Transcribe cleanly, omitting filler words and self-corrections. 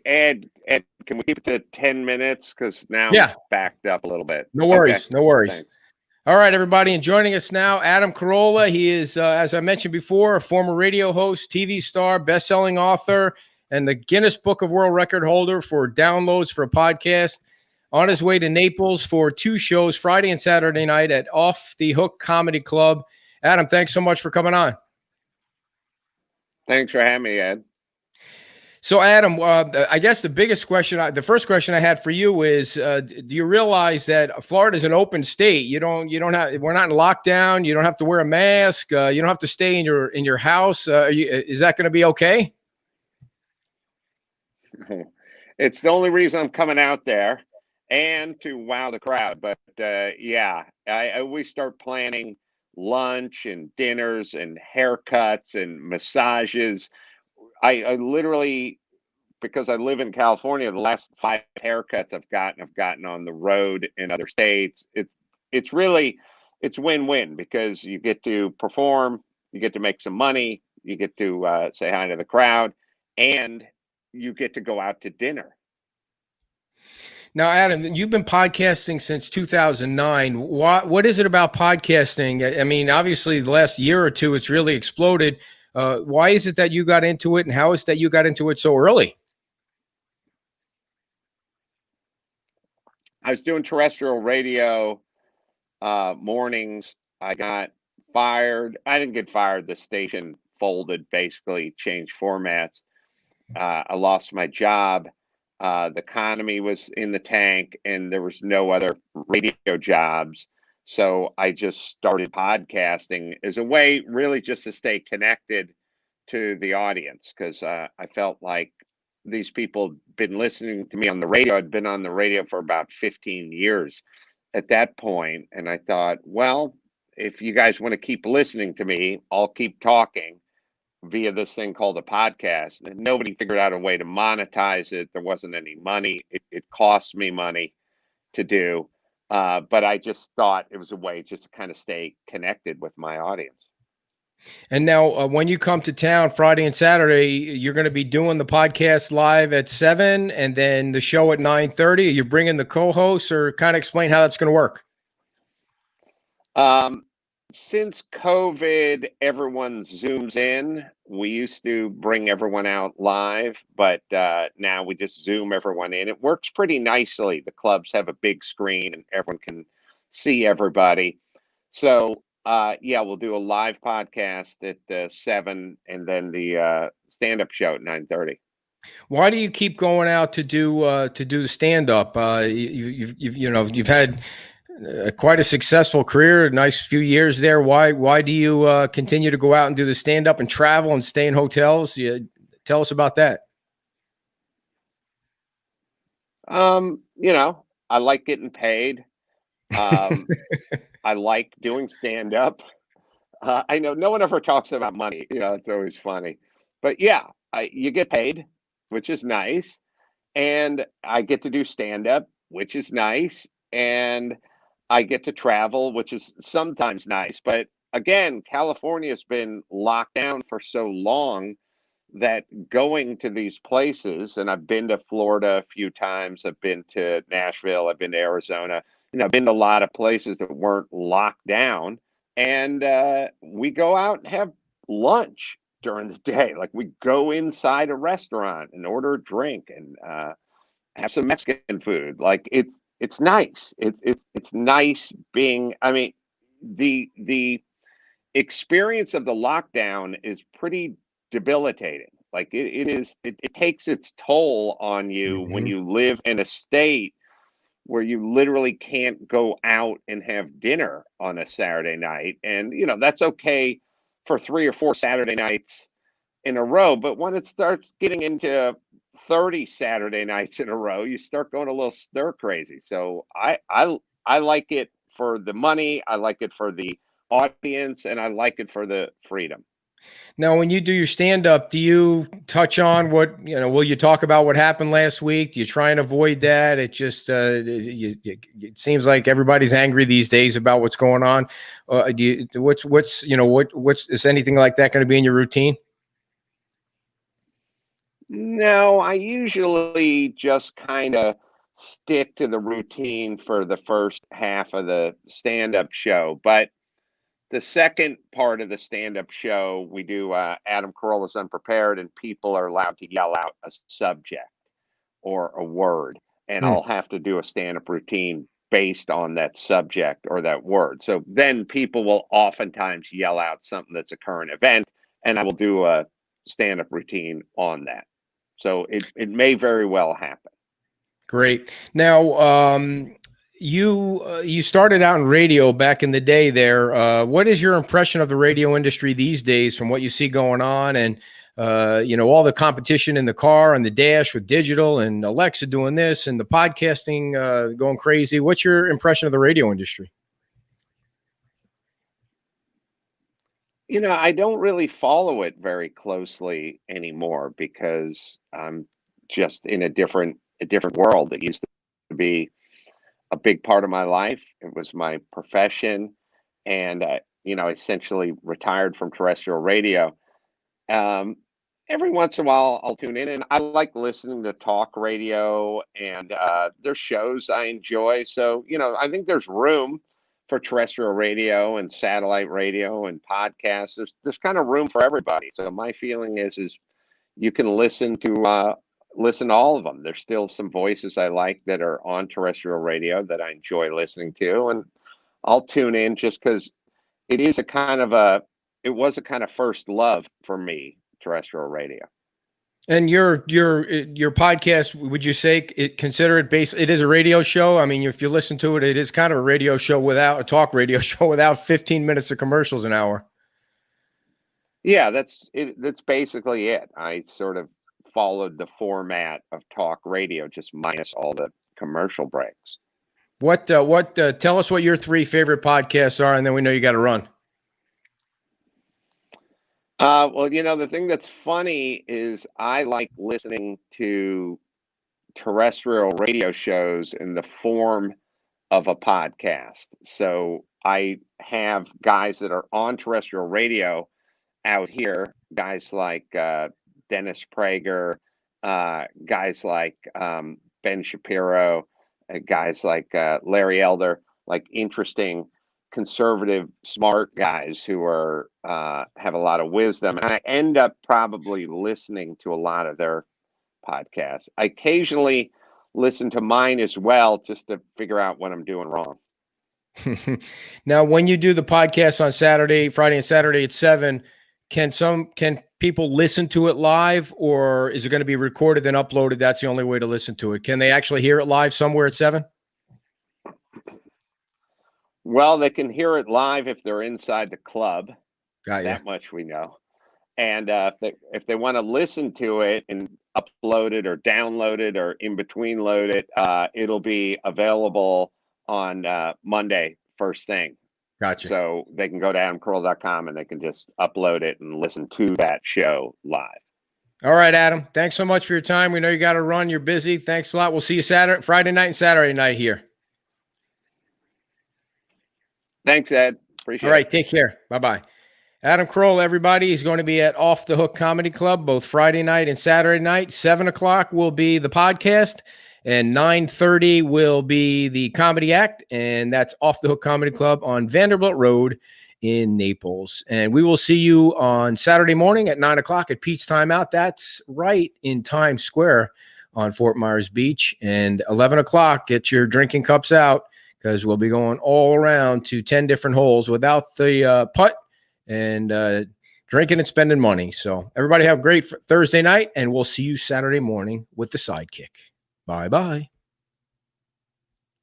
Ed, can we keep it to 10 minutes? Because now Yeah. I'm backed up a little bit. No worries. Okay. No worries. Thanks. All right, everybody. And joining us now, Adam Carolla. He is, as I mentioned before, a former radio host, TV star, best-selling author, and the Guinness Book of World Record holder for downloads for a podcast. On his way to Naples for 2 shows, Friday and Saturday night at Off the Hook Comedy Club. Adam, thanks so much for coming on. Thanks for having me, Ed. So, Adam, I guess the first question I had for you is: do you realize that Florida is an open state? We're not in lockdown. You don't have to wear a mask. You don't have to stay in your house. Is that going to be okay? It's the only reason I'm coming out there, and to wow the crowd. But yeah, I always start planning lunch and dinners and haircuts and massages. I literally, because I live in California, the last 5 haircuts I've gotten on the road in other states. It's really, it's win-win, because you get to perform, you get to make some money, you get to say hi to the crowd, and you get to go out to dinner. Now, Adam, you've been podcasting since 2009. What is it about podcasting? I mean, obviously, the last year or two, it's really exploded. Why is it that you got into it, and how is it that you got into it so early? I was doing terrestrial radio mornings. I got fired. I didn't get fired. The station folded, basically changed formats. I lost my job. The economy was in the tank, and there was no other radio jobs. So I just started podcasting as a way, really, just to stay connected to the audience, because I felt like these people had been listening to me on the radio. I'd been on the radio for about 15 years at that point, and I thought, well, if you guys want to keep listening to me, I'll keep talking via this thing called a podcast. And nobody figured out a way to monetize it. There wasn't any money. It cost me money to do. But I just thought it was a way just to kind of stay connected with my audience. And now when you come to town Friday and Saturday, you're going to be doing the podcast live at 7 and then the show at 9:30. Are you bringing the co-hosts, or kind of explain how that's going to work? Since COVID, everyone Zooms in. We used to bring everyone out live, but now we just Zoom everyone in. It works pretty nicely. The clubs have a big screen and everyone can see everybody. So yeah, we'll do a live podcast at 7, and then the stand-up show at 9:30. Why do you keep going out to do the stand-up? You've had quite a successful career, a nice few years there. Why do you continue to go out and do the stand-up and travel and stay in hotels? Tell us about that. I like getting paid. I like doing stand-up. I know no one ever talks about money. It's always funny. But yeah, you get paid, which is nice. And I get to do stand-up, which is nice. And I get to travel, which is sometimes nice. But again, California has been locked down for so long that going to these places, and I've been to Florida a few times, I've been to Nashville, I've been to Arizona, I've been to a lot of places that weren't locked down. And we go out and have lunch during the day. Like, we go inside a restaurant and order a drink and have some Mexican food. Like, it's nice. It's nice being. I mean, the experience of the lockdown is pretty debilitating. Like, it takes its toll on you when you live in a state where you literally can't go out and have dinner on a Saturday night. And that's okay for 3 or 4 Saturday nights in a row, but when it starts getting into 30 Saturday nights in a row, you start going a little stir crazy. So I like it for the money, I like it for the audience, and I like it for the freedom. Now, when you do your stand-up, do you touch on will you talk about what happened last week? Do you try and avoid that? It just, it seems like everybody's angry these days about what's going on. Is anything like that going to be in your routine? No, I usually just kind of stick to the routine for the first half of the stand-up show. But the second part of the stand-up show, we do Adam Carolla's Unprepared, and people are allowed to yell out a subject or a word, and Hmm. I'll have to do a stand-up routine based on that subject or that word. So then people will oftentimes yell out something that's a current event, and I will do a stand-up routine on that. So it may very well happen. Great. Now, you started out in radio back in the day there. What is your impression of the radio industry these days from what you see going on and all the competition in the car and the dash with digital and Alexa doing this and the podcasting going crazy? What's your impression of the radio industry? I don't really follow it very closely anymore because I'm just in a different world. It used to be a big part of my life. It was my profession, and essentially retired from terrestrial radio. Um, every once in a while, I'll tune in, and I like listening to talk radio, and there's shows I enjoy. So, I think there's room for terrestrial radio and satellite radio and podcasts. There's kind of room for everybody. So my feeling is you can listen to all of them. There's still some voices I like that are on terrestrial radio that I enjoy listening to, and I'll tune in just because it is a kind of a it was a kind of first love for me, terrestrial radio. And your podcast, would you say consider it base? It is a radio show. I mean, if you listen to it, it is kind of a radio show without a talk radio show without 15 minutes of commercials an hour. Yeah, that's it. That's basically it. I sort of followed the format of talk radio, just minus all the commercial breaks. Tell us what your three favorite podcasts are, and then we know you got to run. Well, the thing that's funny is I like listening to terrestrial radio shows in the form of a podcast. So I have guys that are on terrestrial radio out here, guys like Dennis Prager, guys like Ben Shapiro, guys like Larry Elder, like interesting, conservative, smart guys who are have a lot of wisdom. And I end up probably listening to a lot of their podcasts. I occasionally listen to mine as well, just to figure out what I'm doing wrong. Now, when you do the podcast on Friday and Saturday at 7, can people listen to it live, or is it going to be recorded and uploaded? That's the only way to listen to it. Can they actually hear it live somewhere at 7? Well, they can hear it live if they're inside the club. Got you. That much we know. And if they want to listen to it and upload it or download it or in between load it, it'll be available on Monday first thing. Gotcha. So they can go to adamcarolla.com and they can just upload it and listen to that show live. All right, Adam. Thanks so much for your time. We know you got to run. You're busy. Thanks a lot. We'll see you Friday night and Saturday night here. Thanks, Ed. Appreciate it. All right. Take care. Bye-bye. Adam Carolla, everybody, is going to be at Off the Hook Comedy Club both Friday night and Saturday night. 7 o'clock will be the podcast, and 9:30 will be the comedy act, and that's Off the Hook Comedy Club on Vanderbilt Road in Naples. And we will see you on Saturday morning at 9 o'clock at Pete's Timeout. That's right in Times Square on Fort Myers Beach. And 11 o'clock, get your drinking cups out because we'll be going all around to 10 different holes without the putt and drinking and spending money. So everybody have a great Thursday night, and we'll see you Saturday morning with the Sidekick. Bye-bye.